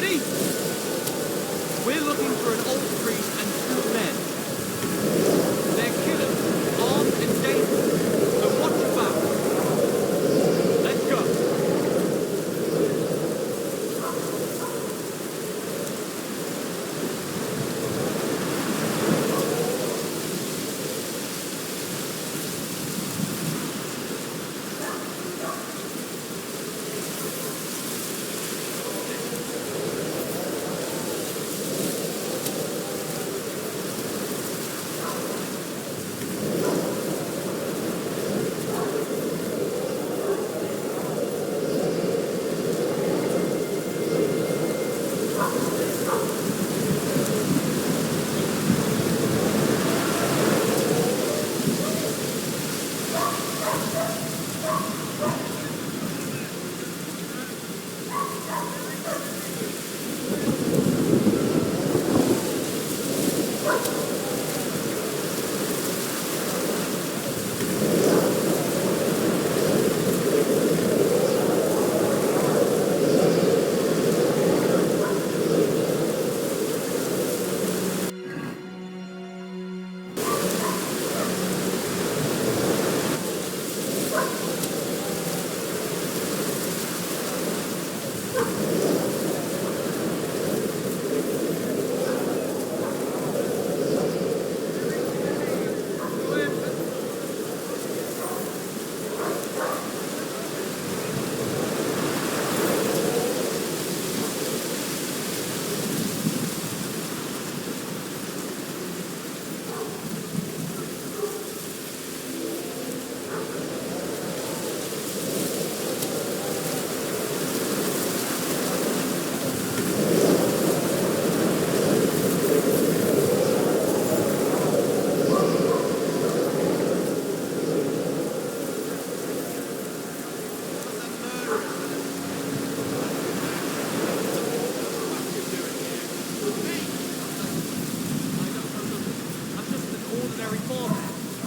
ready? We're looking for an old priest and two men. They're killers, armed and dangerous, so watch your back. Let's go.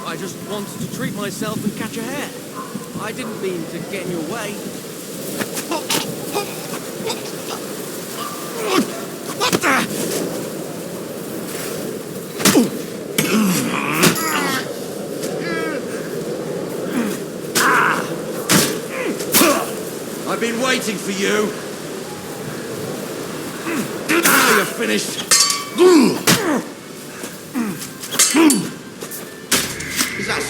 I just wanted to treat myself and catch a hare. I didn't mean to get in your way. What the? I've been waiting for you. Now you're finished. Is that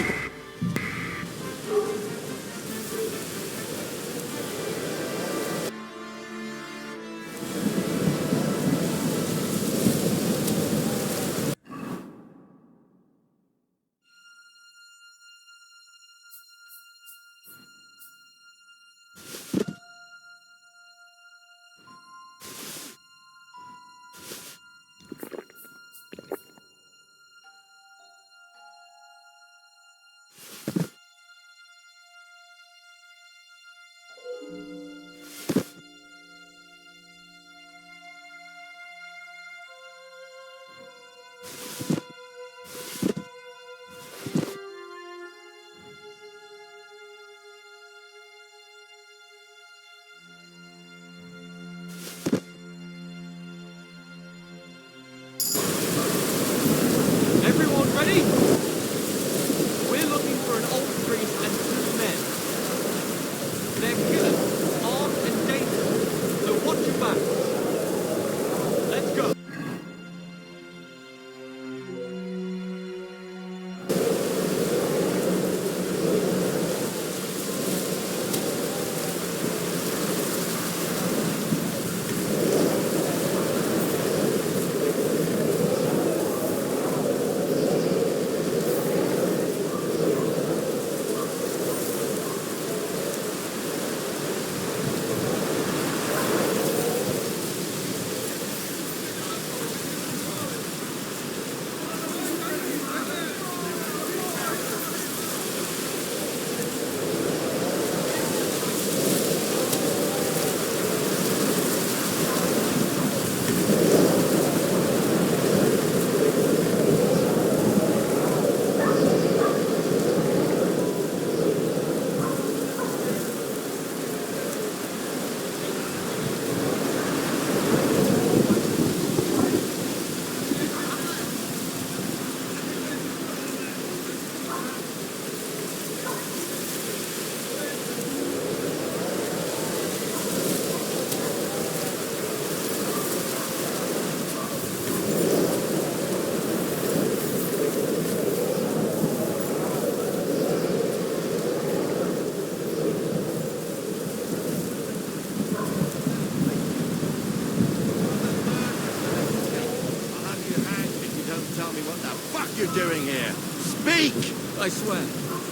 doing here? Speak! I swear,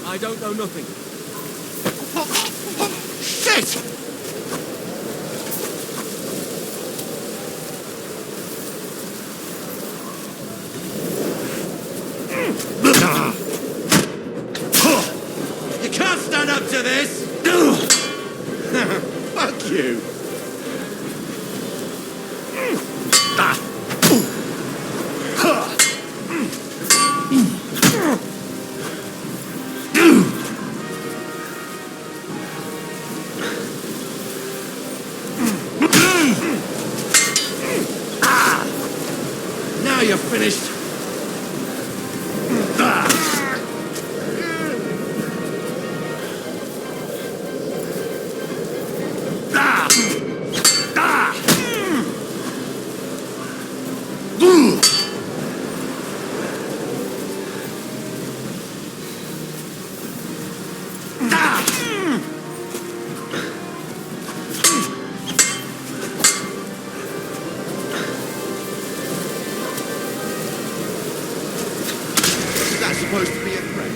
I don't know nothing. Shit! You can't stand up to this! Fuck you! Now you're finished. That's supposed to be a threat.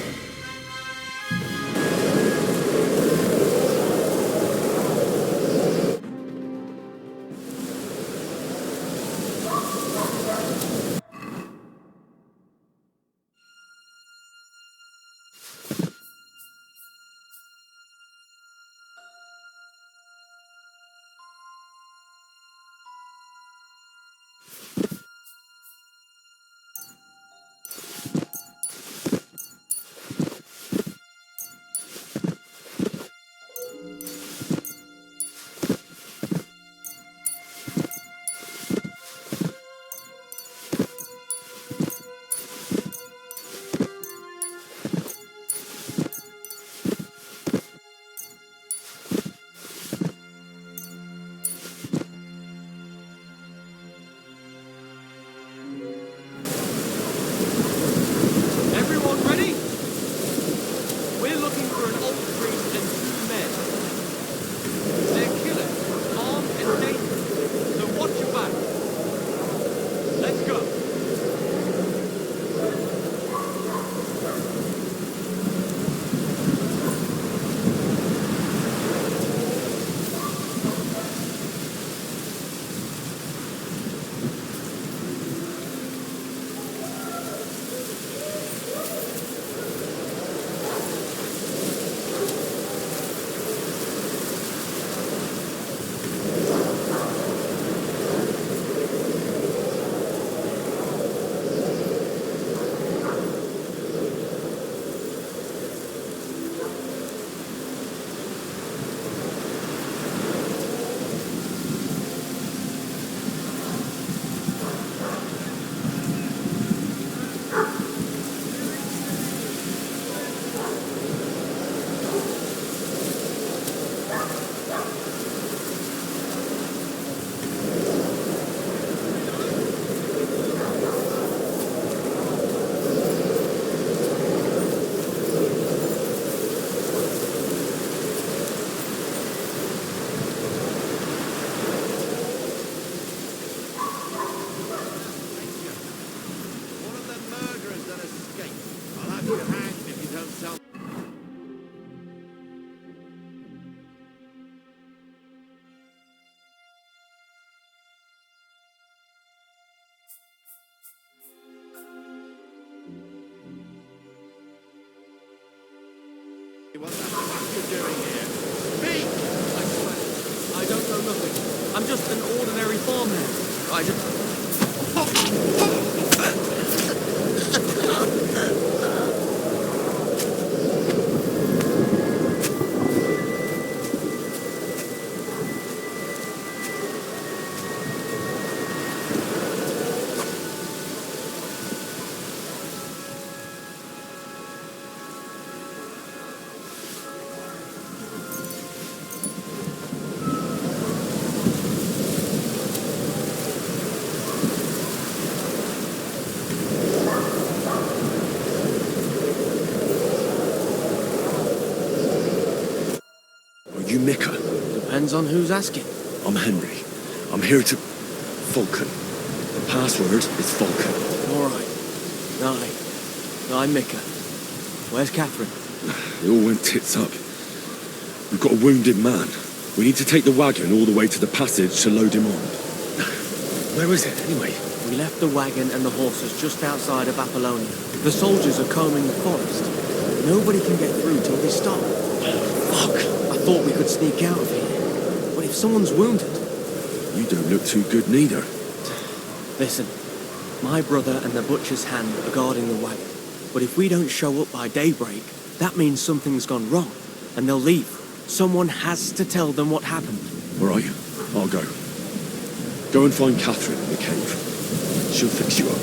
Everyone ready? We're looking for an old priest and 2 men. They're killers, armed and dangerous, so watch your back. Let's go. One of the murderers that escaped. I'll have you hanged if you don't tell. What the fuck you doing here? Speak! I swear, I don't know nothing. I'm just an ordinary farmhand. I just... You Mika? Depends on who's asking. I'm Henry. I'm here to... Vulcan. The password is Vulcan. All right. 9, I'm Mika. Where's Catherine? It all went tits up. We've got a wounded man. We need to take the wagon all the way to the passage to load him on. Where is it, anyway? We left the wagon and the horses just outside of Apollonia. The soldiers are combing the forest. Nobody can get through till they stop. Fuck! I thought we could sneak out of here. But if someone's wounded... You don't look too good neither. Listen, my brother and the butcher's hand are guarding the wagon. But if we don't show up by daybreak, that means something's gone wrong. And they'll leave. Someone has to tell them what happened. All right, I'll go. Go and find Catherine in the cave. She'll fix you up.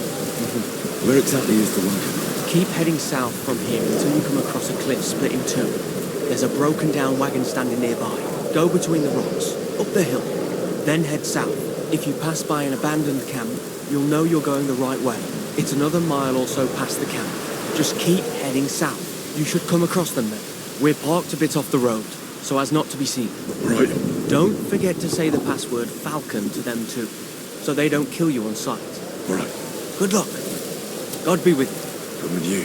Where exactly is the wagon? Keep heading south from here until you come across a cliff split in two. There's a broken down wagon standing nearby. Go between the rocks, up the hill, then head south. If you pass by an abandoned camp, you'll know you're going the right way. It's another mile or so past the camp. Just keep heading south. You should come across them then. We're parked a bit off the road, so as not to be seen. Right. Don't forget to say the password Falcon to them too, so they don't kill you on sight. All right. Good luck. God be with you. I'm with you.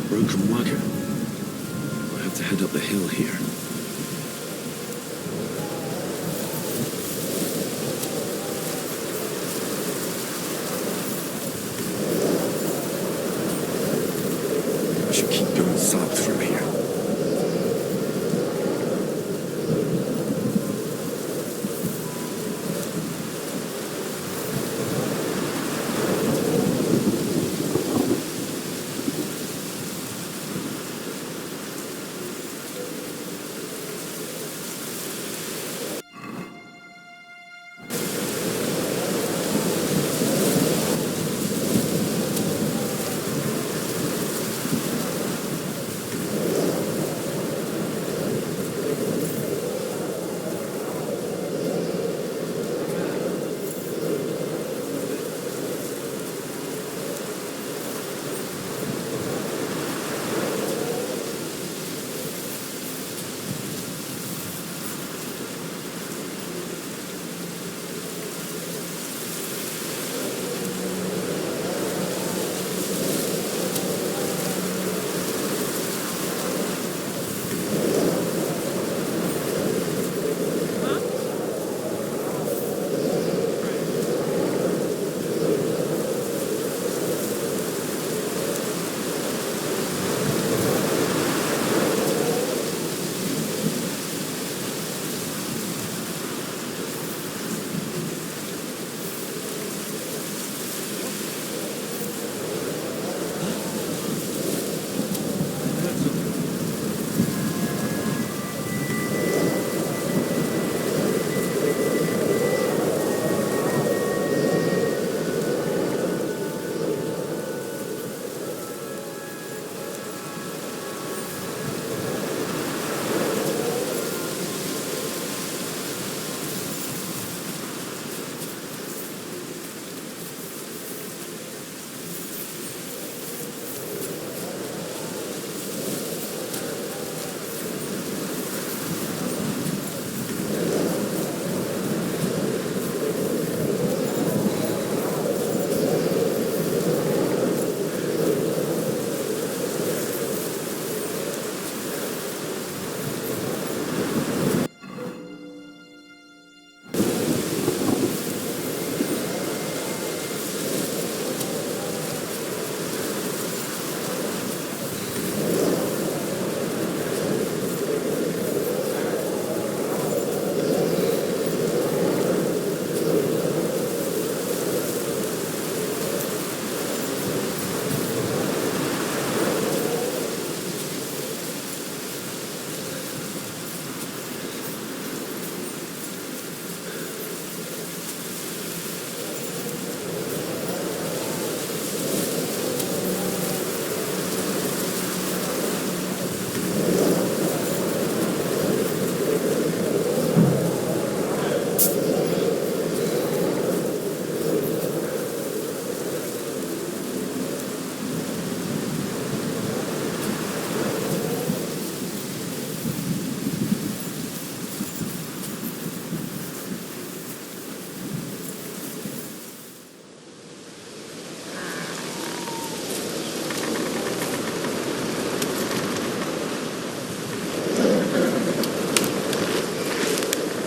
Broken wagon. I have to head up the hill here. I should keep going south from here.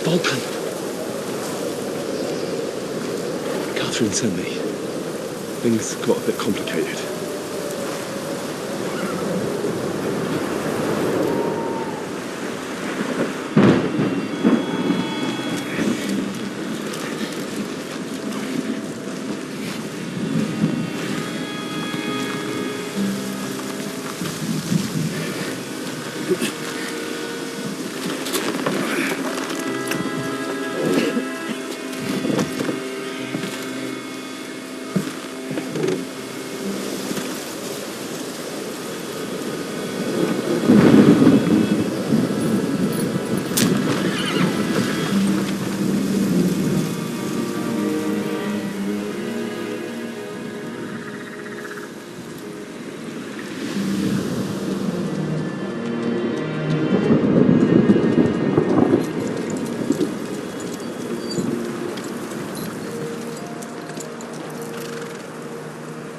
Vulcan. Catherine sent me. Things got a bit complicated.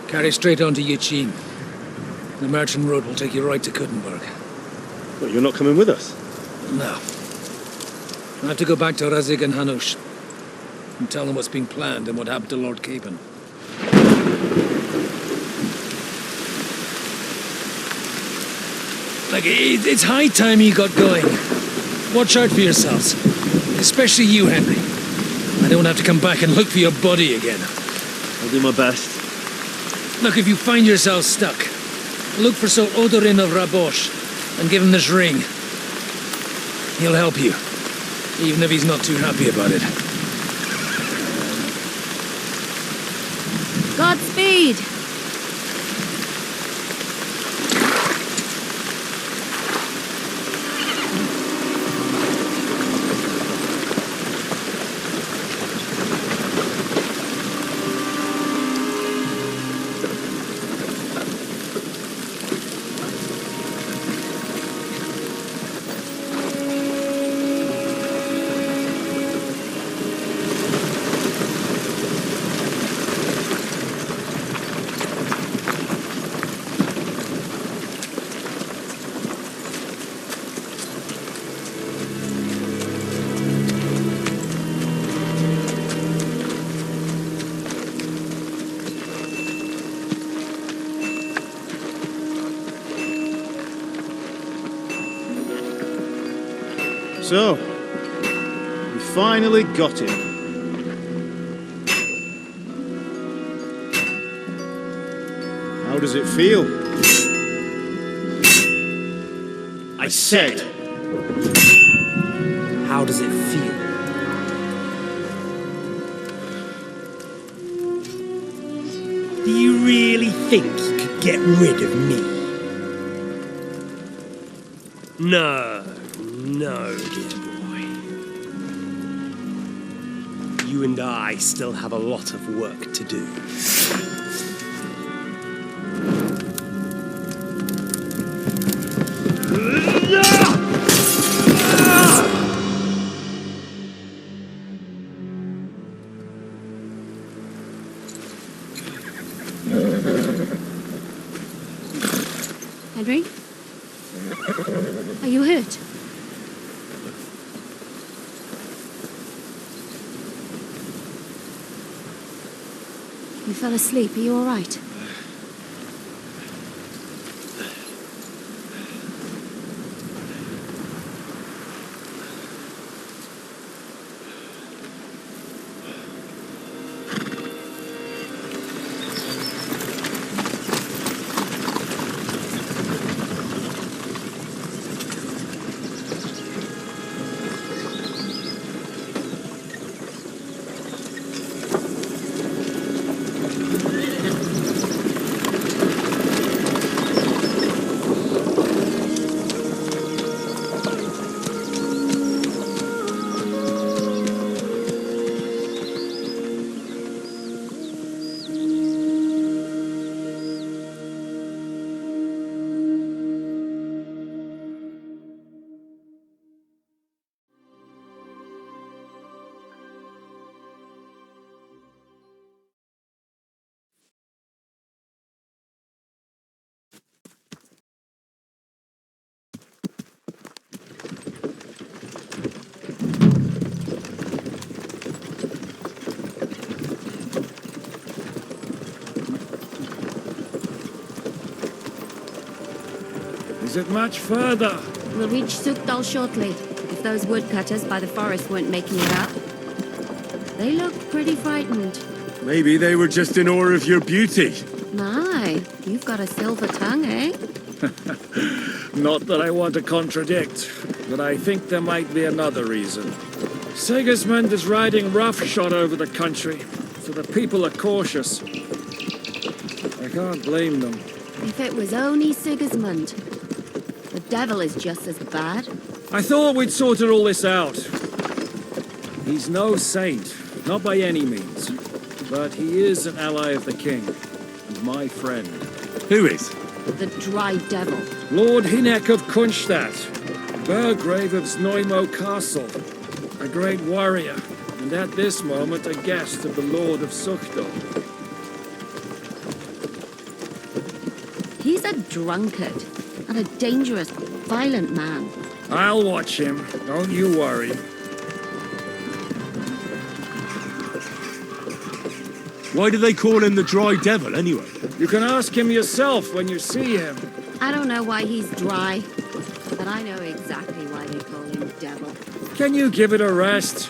Carry straight on to Yichin. The Merchant Road will take you right to Kuttenberg. What, you're not coming with us? No. I have to go back to Razik and Hanush and tell them what's been planned and what happened to Lord Capen. Like, it's high time you got going. Watch out for yourselves. Especially you, Henry. I don't have to come back and look for your body again. I'll do my best. Look, if you find yourself stuck, look for Sir Odorin of Rabosh and give him this ring. He'll help you, even if he's not too happy about it. Godspeed! So, we finally got him. How does it feel? I said, how does it feel? Do you really think you could get rid of me? No, dear boy. You and I still have a lot of work to do. Henry? Are you hurt? You fell asleep. Are you all right? Is it much further? We'll reach Sukdal shortly, if those woodcutters by the forest weren't making it up. They look pretty frightened. Maybe they were just in awe of your beauty. My, you've got a silver tongue, eh? Not that I want to contradict, but I think there might be another reason. Sigismund is riding roughshod over the country, so the people are cautious. I can't blame them. If it was only Sigismund. The devil is just as bad. I thought we'd sorted all this out. He's no saint, not by any means. But he is an ally of the king, and my friend. Who is? The dry devil. Lord Hynek of Kunstadt, Burgrave of Znojmo Castle, a great warrior, and at this moment a guest of the Lord of Sukdal. He's a drunkard, and a dangerous, violent man. I'll watch him, don't you worry. Why do they call him the Dry Devil, anyway? You can ask him yourself when you see him. I don't know why he's dry, but I know exactly why they call him devil. Can you give it a rest?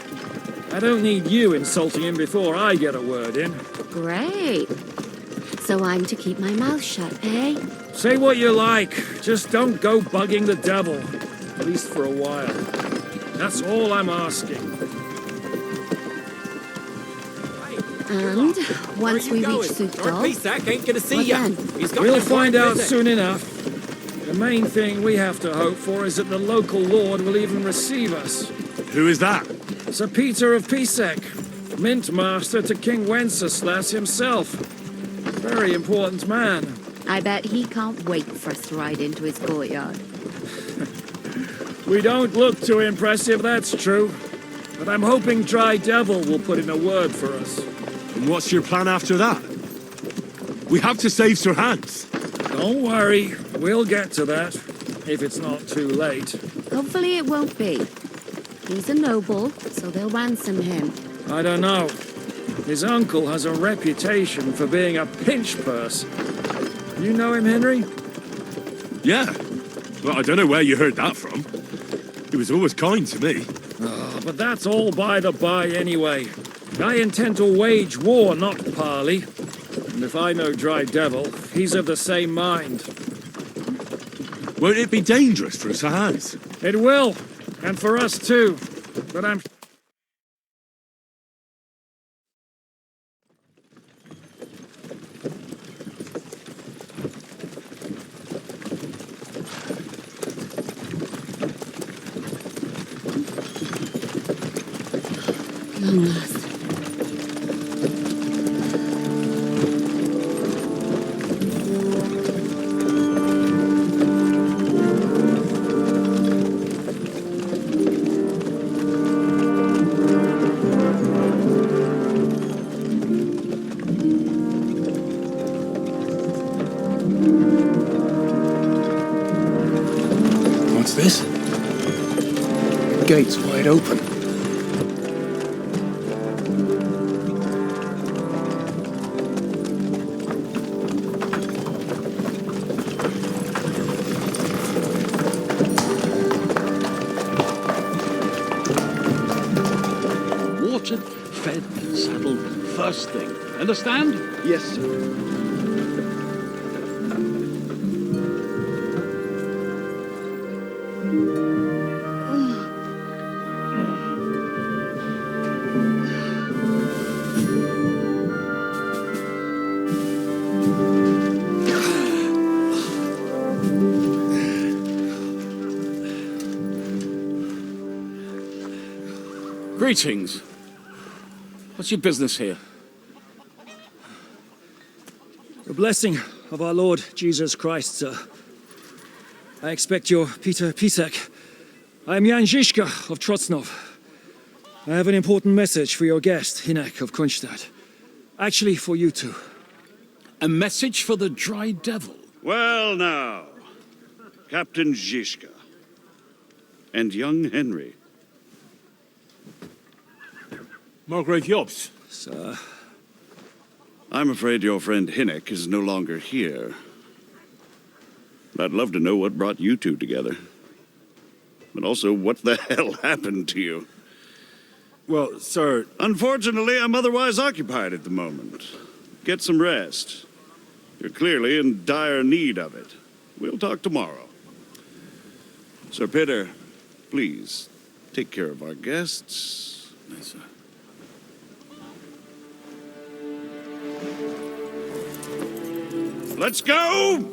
I don't need you insulting him before I get a word in. Great. So I'm to keep my mouth shut, eh? Say what you like, just don't go bugging the devil. At least for a while. That's all I'm asking. And once we reach Sukdal, ain't gonna see what ya. then? We'll find out soon enough. The main thing we have to hope for is that the local lord will even receive us. Who is that? Sir Peter of Pisek, mint master to King Wenceslas himself. Very important man. I bet he can't wait for us to ride into his courtyard. We don't look too impressive, that's true. But I'm hoping Dry Devil will put in a word for us. And what's your plan after that? We have to save Sir Hans. Don't worry, we'll get to that, if it's not too late. Hopefully it won't be. He's a noble, so they'll ransom him. I don't know. His uncle has a reputation for being a pinch purse. You know him, Henry? Yeah. Well, I don't know where you heard that from. He was always kind to me. Oh, but that's all by the by anyway. I intend to wage war, not parley. And if I know Dry Devil, he's of the same mind. Won't it be dangerous for Sir Hans? It will, and for us too. But I'm... Long last. What's this? Gate's wide open. Watered, fed, saddled, first thing. Understand? Yes, sir. Greetings. What's your business here? The blessing of our Lord Jesus Christ, sir. I expect you're Peter Pisek. I am Jan Žižka of Trocnov. I have an important message for your guest, Hynek of Kunstadt. Actually, for you two. A message for the Dry Devil. Well now, Captain Žižka and young Henry. Margrave Jobs. Sir. I'm afraid your friend Hynek is no longer here. I'd love to know what brought you two together. But also, what the hell happened to you? Well, sir... Unfortunately, I'm otherwise occupied at the moment. Get some rest. You're clearly in dire need of it. We'll talk tomorrow. Sir Peter, please, take care of our guests. Yes, sir. Let's go!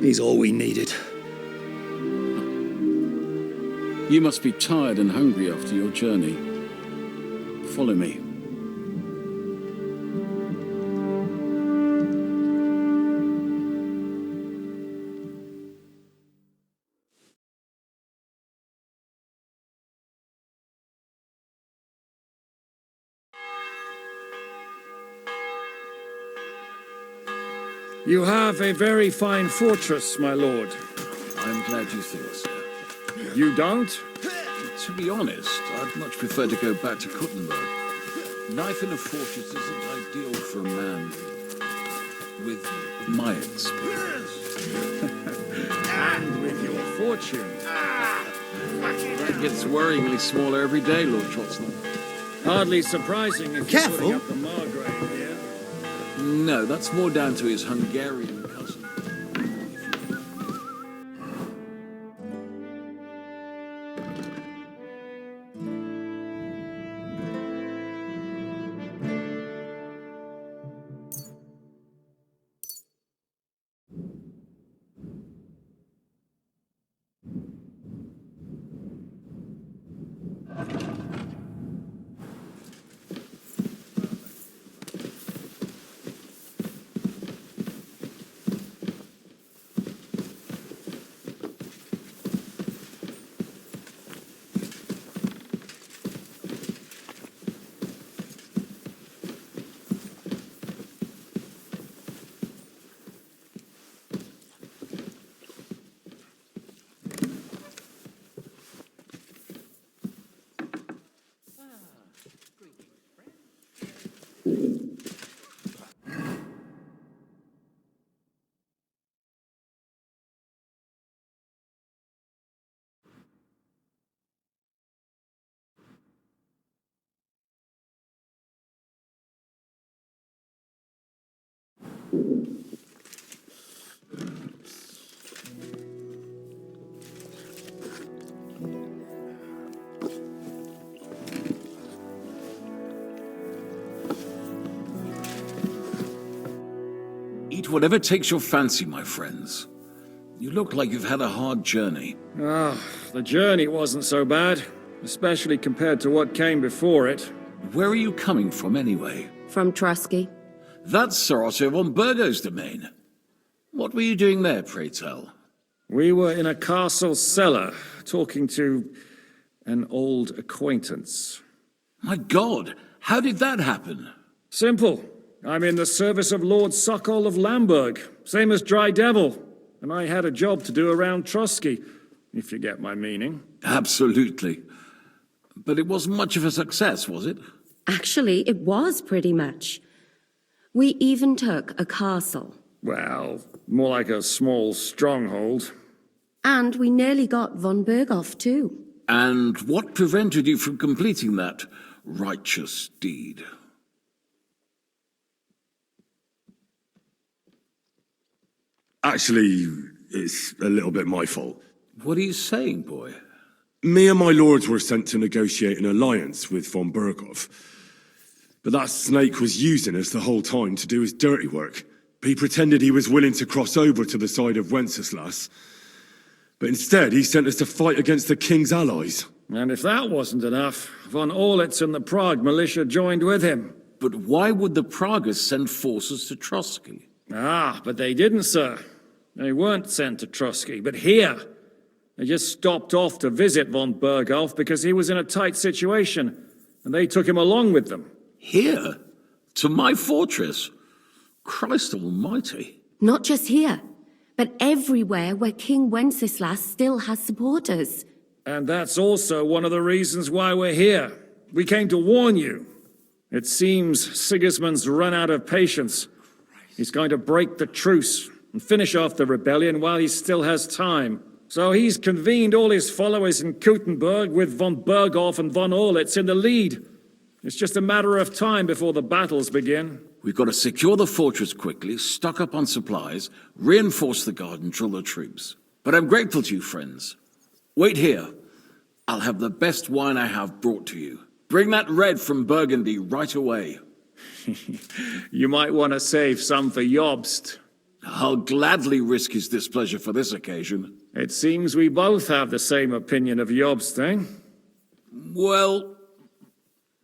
He's all we needed. You must be tired and hungry after your journey. Follow me. You have a very fine fortress, my lord. I'm glad you think so. You don't? To be honest, I'd much prefer to go back to Kuttenberg. Life in a fortress isn't ideal for a man with my experience. And with your fortune. It gets worryingly smaller every day, Lord Trotsnell. Hardly surprising if you're Careful. putting up the Margrave here. No, that's more down to his Hungarian cousin. Eat whatever takes your fancy, my friends. You look like you've had a hard journey. Ah, the journey wasn't so bad, especially compared to what came before it. Where are you coming from, anyway? From Trusky. That's Sir Otto von Burgo's domain. What were you doing there, pray tell? We were in a castle cellar, talking to an old acquaintance. My God, how did that happen? Simple. I'm in the service of Lord Sokol of Lamberg, same as Dry Devil, and I had a job to do around Trusky, if you get my meaning. Absolutely. But it wasn't much of a success, was it? Actually, it was pretty much. We even took a castle. Well, more like a small stronghold. And we nearly got von Berghoff, too. And what prevented you from completing that righteous deed? Actually, it's a little bit my fault. What are you saying, boy? Me and my lords were sent to negotiate an alliance with von Berghoff. But that snake was using us the whole time to do his dirty work. He pretended he was willing to cross over to the side of Wenceslas. But instead, he sent us to fight against the king's allies. And if that wasn't enough, von Orlitz and the Prague militia joined with him. But why would the Praguers send forces to Trusky? Ah, but they didn't, sir. They weren't sent to Trusky, but here. They just stopped off to visit von Berghoff because he was in a tight situation, and they took him along with them. Here? To my fortress? Christ almighty. Not just here, but everywhere where King Wenceslas still has supporters. And that's also one of the reasons why we're here. We came to warn you. It seems Sigismund's run out of patience. He's going to break the truce and finish off the rebellion while he still has time. So he's convened all his followers in Kuttenberg with von Berghoff and von Orlitz in the lead. It's just a matter of time before the battles begin. We've got to secure the fortress quickly, stock up on supplies, reinforce the guard and drill the troops. But I'm grateful to you, friends. Wait here. I'll have the best wine I have brought to you. Bring that red from Burgundy right away. You might want to save some for Jobst. I'll gladly risk his displeasure for this occasion. It seems we both have the same opinion of Jobst, eh? Well,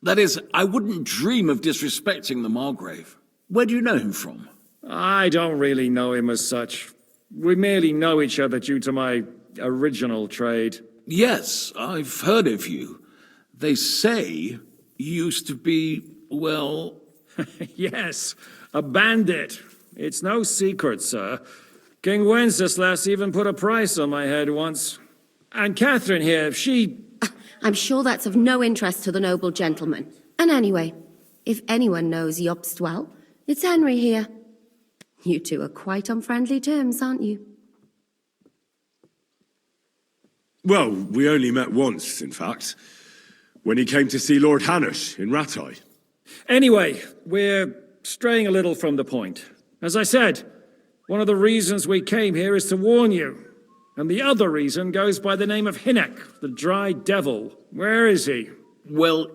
that is, I wouldn't dream of disrespecting the Margrave. Where do you know him from? I don't really know him as such. We merely know each other due to my original trade. Yes, I've heard of you. They say you used to be, well... Yes, a bandit. It's no secret, sir. King Wenceslas even put a price on my head once. And Catherine here, she... I'm sure that's of no interest to the noble gentleman. And anyway, if anyone knows Jobst well, it's Henry here. You two are quite on friendly terms, aren't you? Well, we only met once, in fact, when he came to see Lord Hanush in Rattay. Anyway, we're straying a little from the point. As I said, one of the reasons we came here is to warn you. And the other reason goes by the name of Hinek, the Dry Devil. Where is he? Well,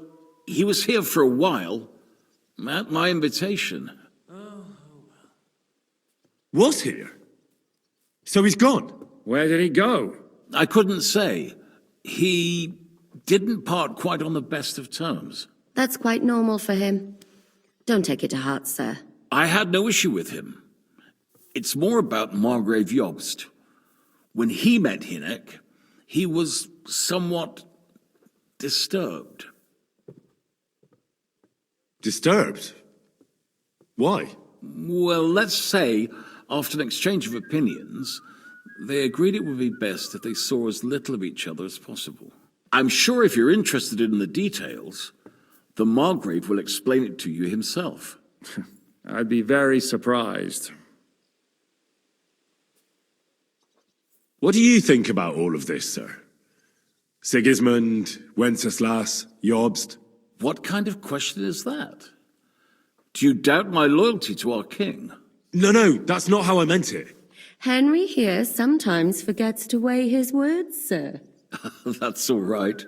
he was here for a while, at my invitation. Was here? So he's gone? Where did he go? I couldn't say. He didn't part quite on the best of terms. That's quite normal for him. Don't take it to heart, sir. I had no issue with him. It's more about Margrave Jobst. When he met Hinek, he was somewhat disturbed. Disturbed? Why? Well, let's say, after an exchange of opinions, they agreed it would be best if they saw as little of each other as possible. I'm sure if you're interested in the details, the Margrave will explain it to you himself. I'd be very surprised. What do you think about all of this, sir? Sigismund, Wenceslas, Jobst? What kind of question is that? Do you doubt my loyalty to our king? No, that's not how I meant it. Henry here sometimes forgets to weigh his words, sir. That's all right.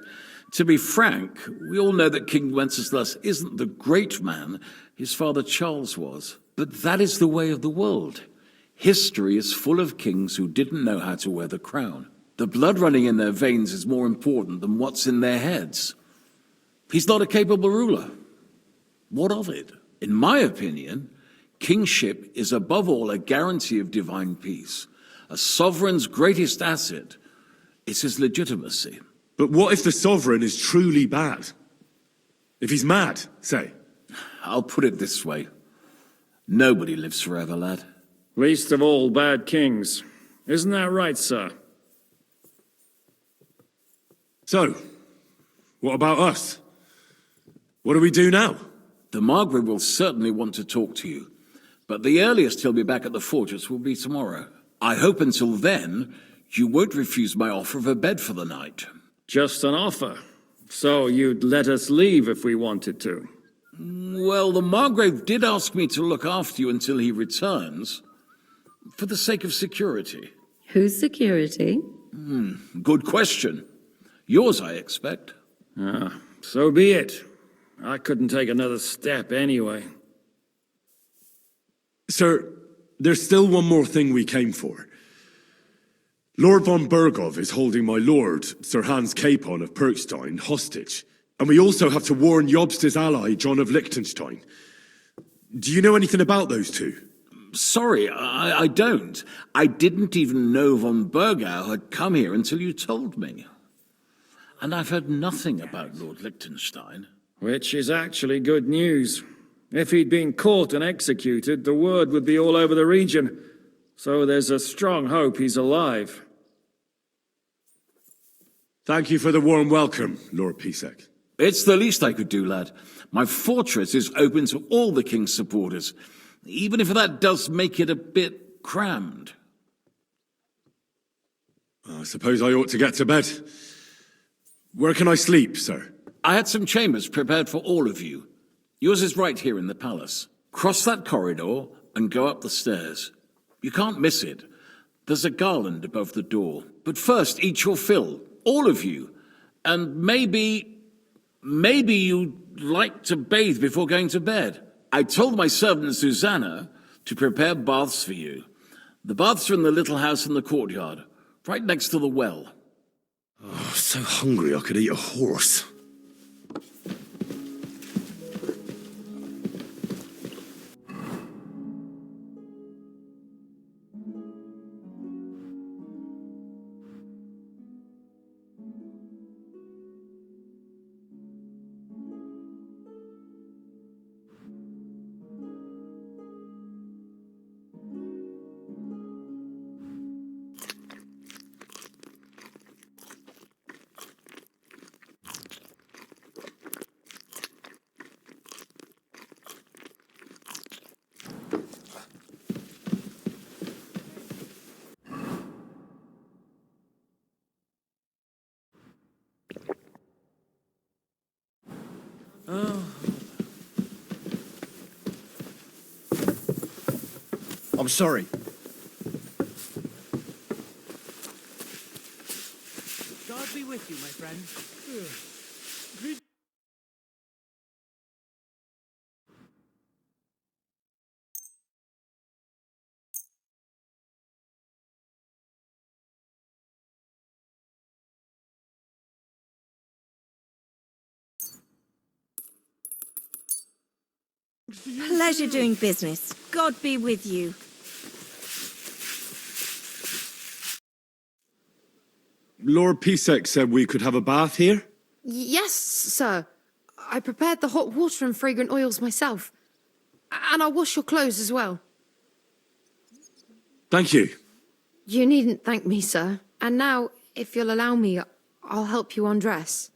To be frank, we all know that King Wenceslas isn't the great man his father Charles was. But that is the way of the world. History is full of kings who didn't know how to wear the crown. The blood running in their veins is more important than what's in their heads. He's not a capable ruler. What of it? In my opinion, kingship is above all a guarantee of divine peace. A sovereign's greatest asset is his legitimacy. But what if the sovereign is truly bad? If he's mad, say? I'll put it this way. Nobody lives forever, lad. Least of all bad kings. Isn't that right, sir? So, what about us? What do we do now? The Margrave will certainly want to talk to you, but the earliest he'll be back at the fortress will be tomorrow. I hope until then, you won't refuse my offer of a bed for the night. Just an offer. So you'd let us leave if we wanted to? Well, the Margrave did ask me to look after you until he returns, for the sake of security. Whose security? Good question. Yours, I expect. So be it. I couldn't take another step anyway. Sir, there's still one more thing we came for. Lord von Berghoff is holding my lord, Sir Hans Capon of Perkstein, hostage. And we also have to warn Jobst's ally, John of Liechtenstein. Do you know anything about those two? Sorry, I don't. I didn't even know von Bergau had come here until you told me. And I've heard nothing about Lord Liechtenstein. Which is actually good news. If he'd been caught and executed, the word would be all over the region. So there's a strong hope he's alive. Thank you for the warm welcome, Lord Pisek. It's the least I could do, lad. My fortress is open to all the king's supporters, even if that does make it a bit crammed. I suppose I ought to get to bed. Where can I sleep, sir? I had some chambers prepared for all of you. Yours is right here in the palace. Cross that corridor and go up the stairs. You can't miss it. There's a garland above the door. But first, eat your fill, all of you. And maybe you'd like to bathe before going to bed. I told my servant Susanna to prepare baths for you. The baths are in the little house in the courtyard, right next to the well. Oh, so hungry I could eat a horse. I'm sorry. God be with you, my friend. Pleasure doing business. God be with you. Lord Pisek said we could have a bath here? Yes, sir. I prepared the hot water and fragrant oils myself. And I'll wash your clothes as well. Thank you. You needn't thank me, sir. And now, if you'll allow me, I'll help you undress.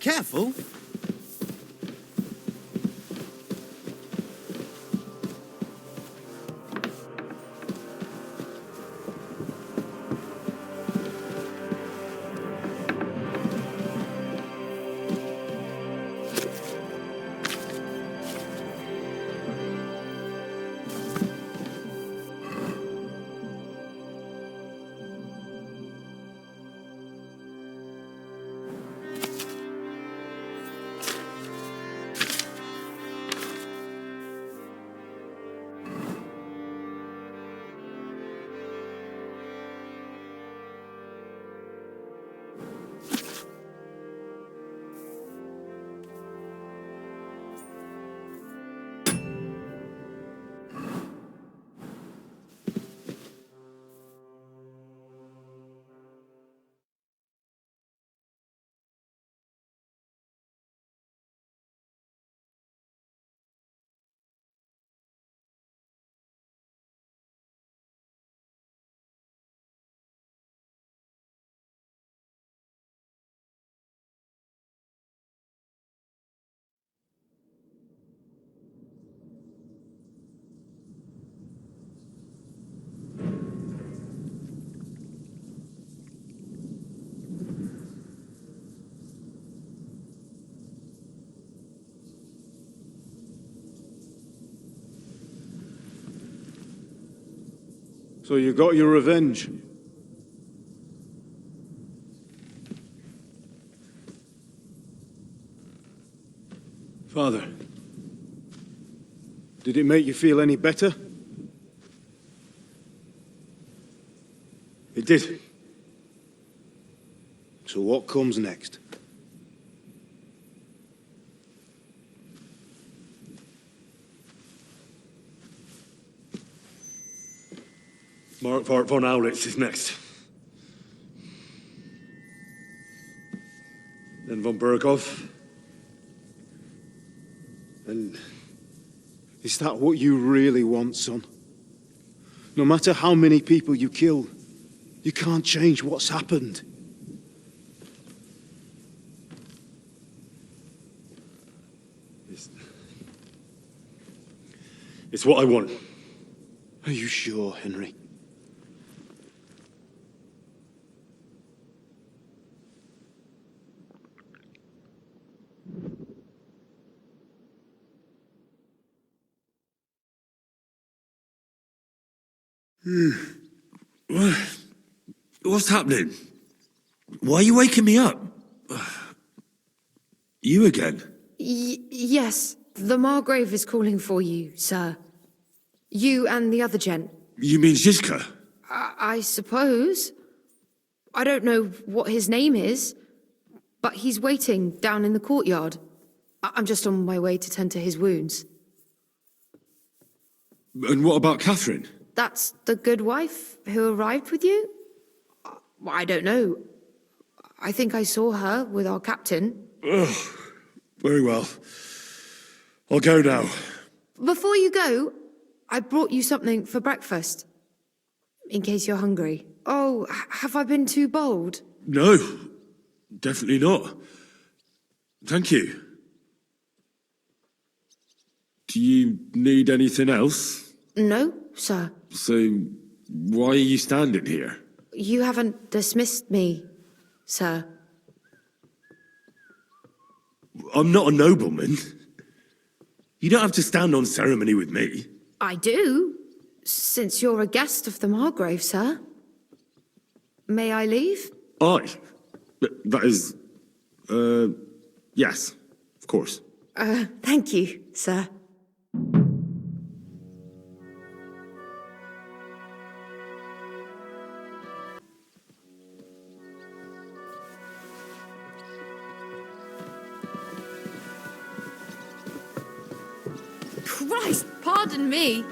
Careful. So you got your revenge. Father, did it make you feel any better? It did. So what comes next? Mark von Aulitz is next. Then von Berghoff. And is that what you really want, son? No matter how many people you kill, you can't change what's happened. It's what I want. Are you sure, Henry? What's happening? Why are you waking me up? You again? Yes, the Margrave is calling for you, sir. You and the other gent. You mean Zizka? I suppose. I don't know what his name is, but he's waiting down in the courtyard. I'm just on my way to tend to his wounds. And what about Catherine? That's the good wife who arrived with you? I don't know. I think I saw her with our captain. Oh, very well. I'll go now. Before you go, I brought you something for breakfast. In case you're hungry. Oh, have I been too bold? No, definitely not. Thank you. Do you need anything else? No, sir. So, why are you standing here? You haven't dismissed me, sir. I'm not a nobleman. You don't have to stand on ceremony with me. I do, since you're a guest of the Margrave, sir. May I leave? Aye. That is... yes, of course. Thank you, sir. Christ, pardon me.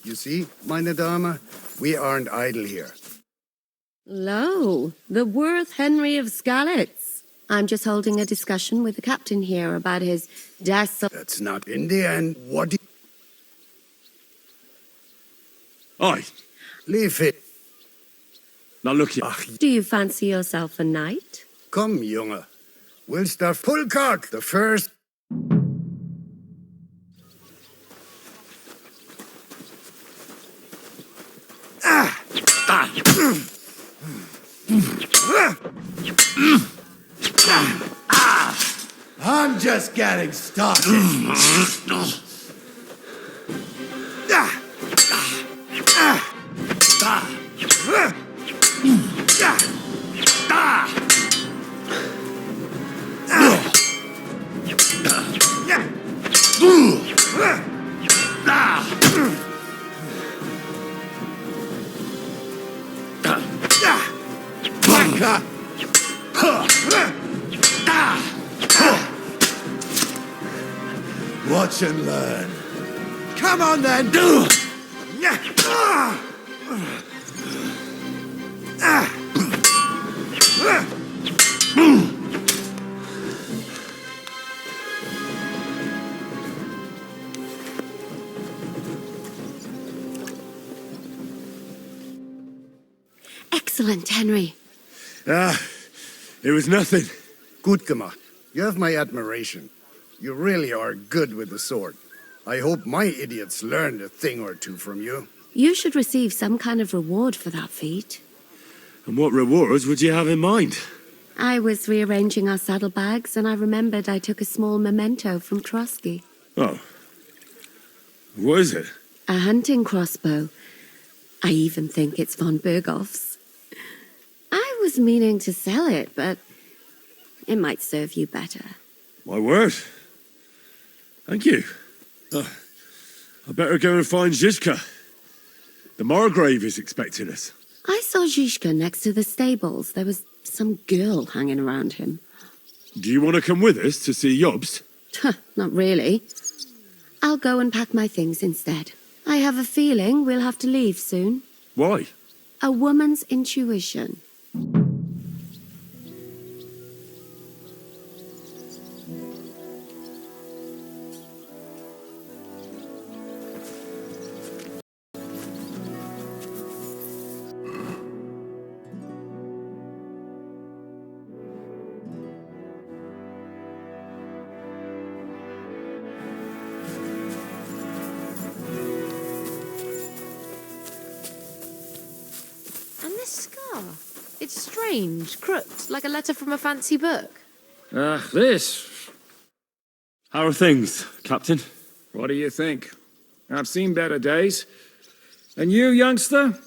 You see, meine Dame, we aren't idle here. Lo, the worth Henry of Skalitz. I'm just holding a discussion with the captain here about his That's not in the end. What do Aye. Leave it. Now look here. Do you fancy yourself a knight? Komm, Junge. We'll start full cock the first. I'm just getting started. watch and learn. Come on then! Excellent, Henry. It was nothing. Gut gemacht. You have my admiration. You really are good with the sword. I hope my idiots learned a thing or two from you. You should receive some kind of reward for that feat. And what rewards would you have in mind? I was rearranging our saddlebags, and I remembered I took a small memento from Trotsky. Oh. What is it? A hunting crossbow. I even think it's von Berghoff's. I was meaning to sell it, but it might serve you better. My word. Thank you. I better go and find Zizka. The Margrave is expecting us. I saw Zizka next to the stables. There was some girl hanging around him. Do you want to come with us to see Jobst? Not really. I'll go and pack my things instead. I have a feeling we'll have to leave soon. Why? A woman's intuition. It's strange, crooked, like a letter from a fancy book. This. How are things, Captain? What do you think? I've seen better days. And you, youngster?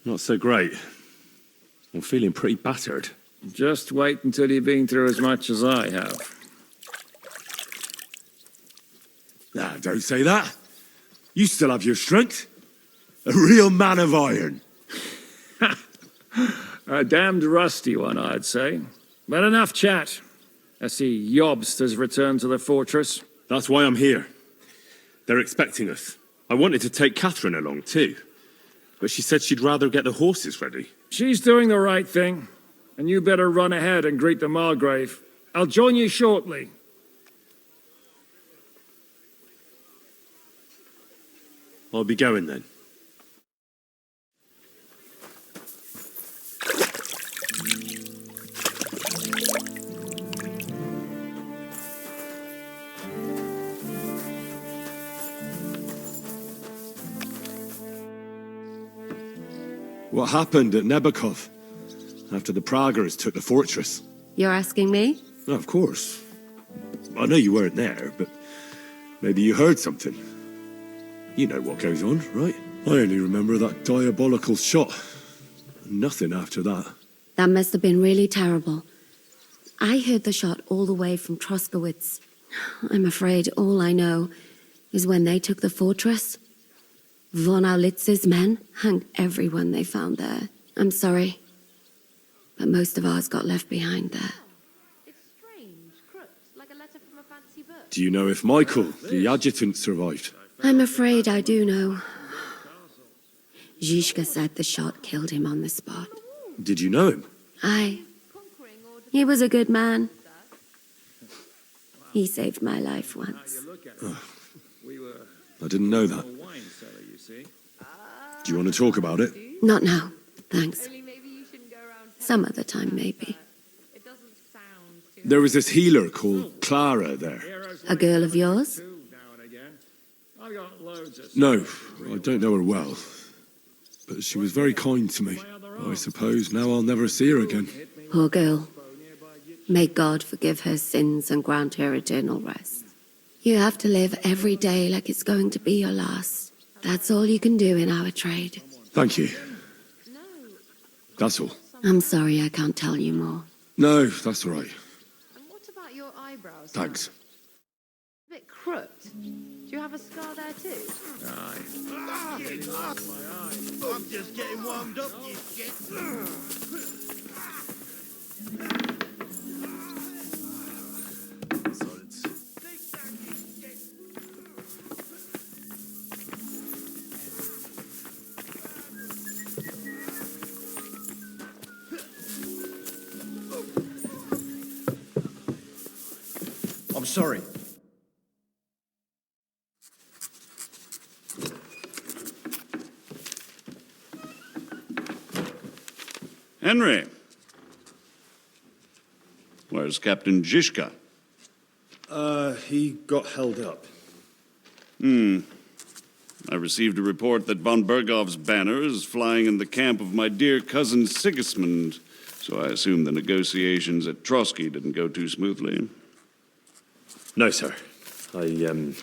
Not so great. I'm feeling pretty battered. Just wait until you've been through as much as I have. Don't say that. You still have your strength. A real man of iron. A damned rusty one, I'd say. But enough chat. I see Jobst has returned to the fortress. That's why I'm here. They're expecting us. I wanted to take Catherine along too, but she said she'd rather get the horses ready. She's doing the right thing, and you better run ahead and greet the Margrave. I'll join you shortly. I'll be going then. What happened at Nebakov after the Praguers took the fortress? You're asking me? Well, of course. I know you weren't there, but maybe you heard something. You know what goes on, right? I only remember that diabolical shot. Nothing after that. That must have been really terrible. I heard the shot all the way from Troskowitz. I'm afraid all I know is when they took the fortress, von Aulitz's men hanged everyone they found there. I'm sorry, but most of ours got left behind there. It's strange, crooked, like a letter from a fancy book. Do you know if Michael, the adjutant, survived? I'm afraid I do know. Zizka said the shot killed him on the spot. Did you know him? Aye. He was a good man. He saved my life once. I didn't know that. Do you want to talk about it? Not now, thanks. Some other time, maybe. There was this healer called Clara there. A girl of yours? No, I don't know her well. But she was very kind to me. I suppose now I'll never see her again. Poor girl. May God forgive her sins and grant her eternal rest. You have to live every day like it's going to be your last. That's all you can do in our trade. Thank you. That's all. I'm sorry I can't tell you more. No, that's all right. And what about your eyebrows? Thanks. A bit crooked. Do you have a scar there too? I'm just getting warmed up, you shit. I'm sorry. Henry. Where's Captain Zizka? He got held up. I received a report that von Bergov's banner is flying in the camp of my dear cousin Sigismund, so I assume the negotiations at Trotsky didn't go too smoothly. No, sir. I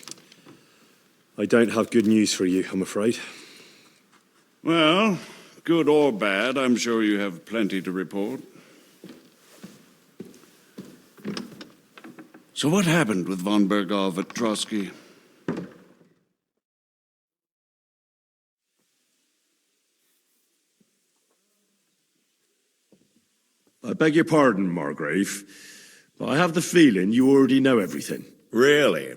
don't have good news for you, I'm afraid. Well, good or bad, I'm sure you have plenty to report. So what happened with von Bergov at Trotsky? I beg your pardon, Margrave, but I have the feeling you already know everything. Really?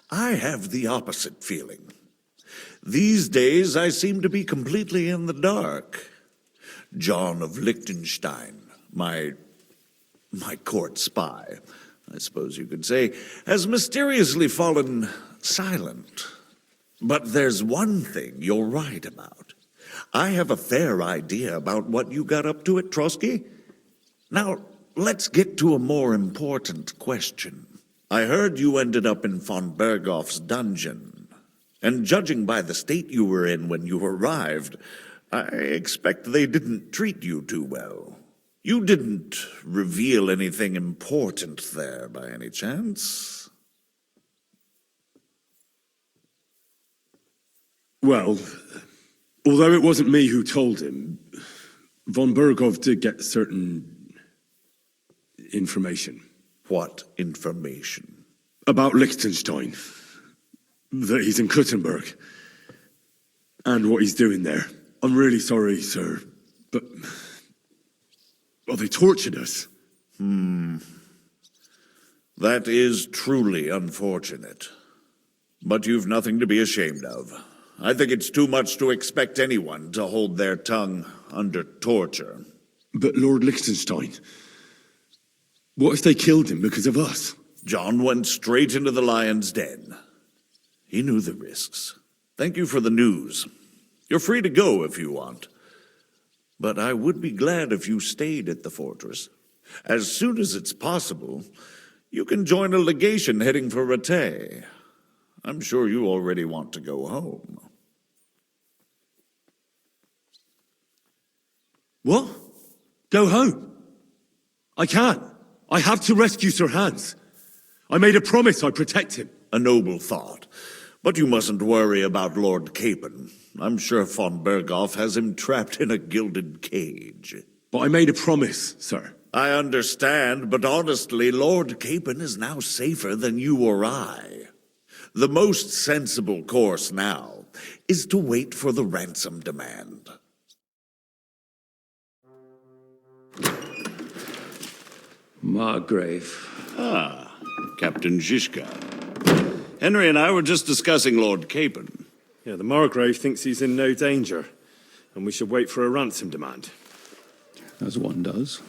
I have the opposite feeling. These days, I seem to be completely in the dark. John of Liechtenstein, my court spy, I suppose you could say, has mysteriously fallen silent. But there's one thing you're right about. I have a fair idea about what you got up to at Trotsky. Now, let's get to a more important question. I heard you ended up in von Bergov's dungeon, and judging by the state you were in when you arrived, I expect they didn't treat you too well. You didn't reveal anything important there by any chance? Well, although it wasn't me who told him, von Bergov did get certain information. What information? About Liechtenstein. That he's in Kuttenberg. And what he's doing there. I'm really sorry, sir, but... well, they tortured us. That is truly unfortunate. But you've nothing to be ashamed of. I think it's too much to expect anyone to hold their tongue under torture. But Lord Liechtenstein... what if they killed him because of us? John went straight into the lion's den. He knew the risks. Thank you for the news. You're free to go if you want. But I would be glad if you stayed at the fortress. As soon as it's possible, you can join a legation heading for Rattay. I'm sure you already want to go home. What? Go home? I can't. I have to rescue Sir Hans. I made a promise I'd protect him. A noble thought. But you mustn't worry about Lord Capon. I'm sure von Bergov has him trapped in a gilded cage. But I made a promise, sir. I understand, but honestly, Lord Capon is now safer than you or I. The most sensible course now is to wait for the ransom demand. Margrave. Ah, Captain Zizka. Henry and I were just discussing Lord Capon. Yeah, the Margrave thinks he's in no danger, and we should wait for a ransom demand. As one does.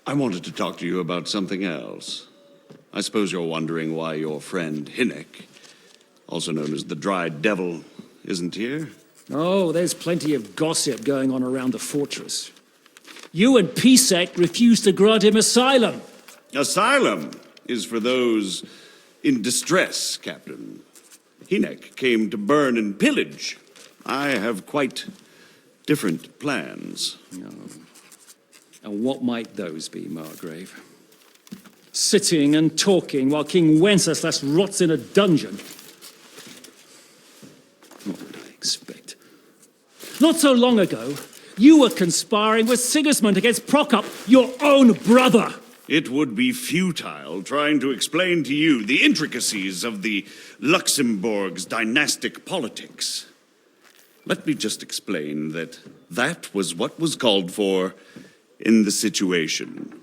I wanted to talk to you about something else. I suppose you're wondering why your friend Hinnek, also known as the Dried Devil, isn't here? Oh, there's plenty of gossip going on around the fortress. You and Pisek refused to grant him asylum. Asylum is for those in distress, Captain. Hinnek came to burn and pillage. I have quite different plans. No. And what might those be, Margrave? Sitting and talking while King Wenceslas rots in a dungeon. What would I expect? Not so long ago, you were conspiring with Sigismund against Prokop, your own brother. It would be futile trying to explain to you the intricacies of the Luxembourg's dynastic politics. Let me just explain that that was what was called for in the situation.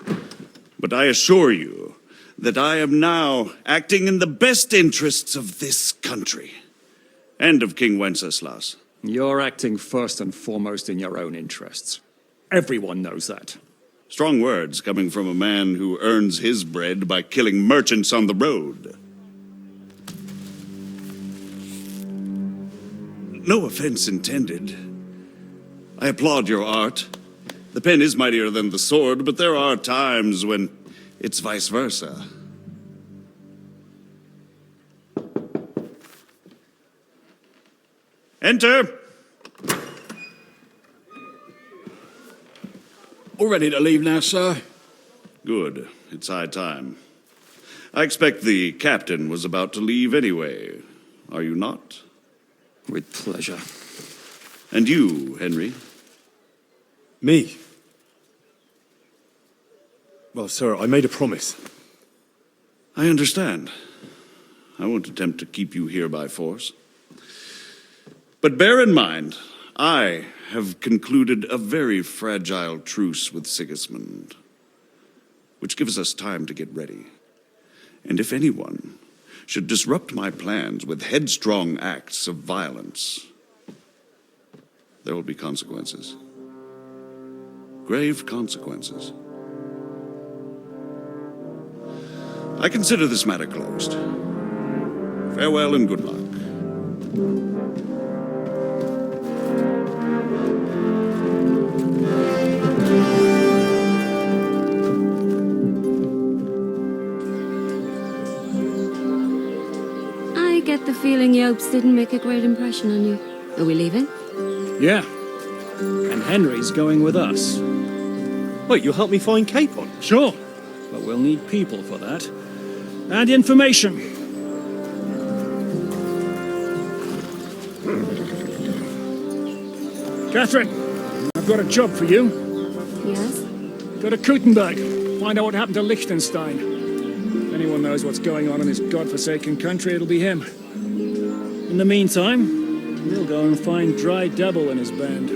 But I assure you that I am now acting in the best interests of this country and of King Wenceslas. You're acting first and foremost in your own interests. Everyone knows that. Strong words coming from a man who earns his bread by killing merchants on the road. No offense intended. I applaud your art. The pen is mightier than the sword, but there are times when it's vice versa. Enter! All ready to leave now, sir? Good. It's high time. I expect the captain was about to leave anyway. Are you not? With pleasure. And you, Henry? Me? Well, sir, I made a promise. I understand. I won't attempt to keep you here by force. But bear in mind, I have concluded a very fragile truce with Sigismund, which gives us time to get ready. And if anyone should disrupt my plans with headstrong acts of violence, there will be consequences. Grave consequences. I consider this matter closed. Farewell and good luck. I get the feeling Yopes didn't make a great impression on you. Are we leaving? Yeah. And Henry's going with us. Wait, you'll help me find Capon? Sure. But we'll need people for that. And information. Catherine, I've got a job for you. Yes? Go to Kuttenberg. Find out what happened to Liechtenstein. If anyone knows what's going on in this godforsaken country, it'll be him. In the meantime, we'll go and find Dry Devil and his band.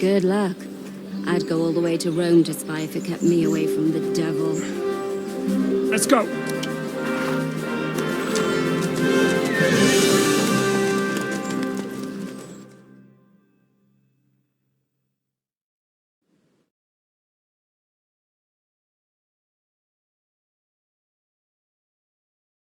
Good luck. I'd go all the way to Rome to spy if it kept me away from the devil. Let's go.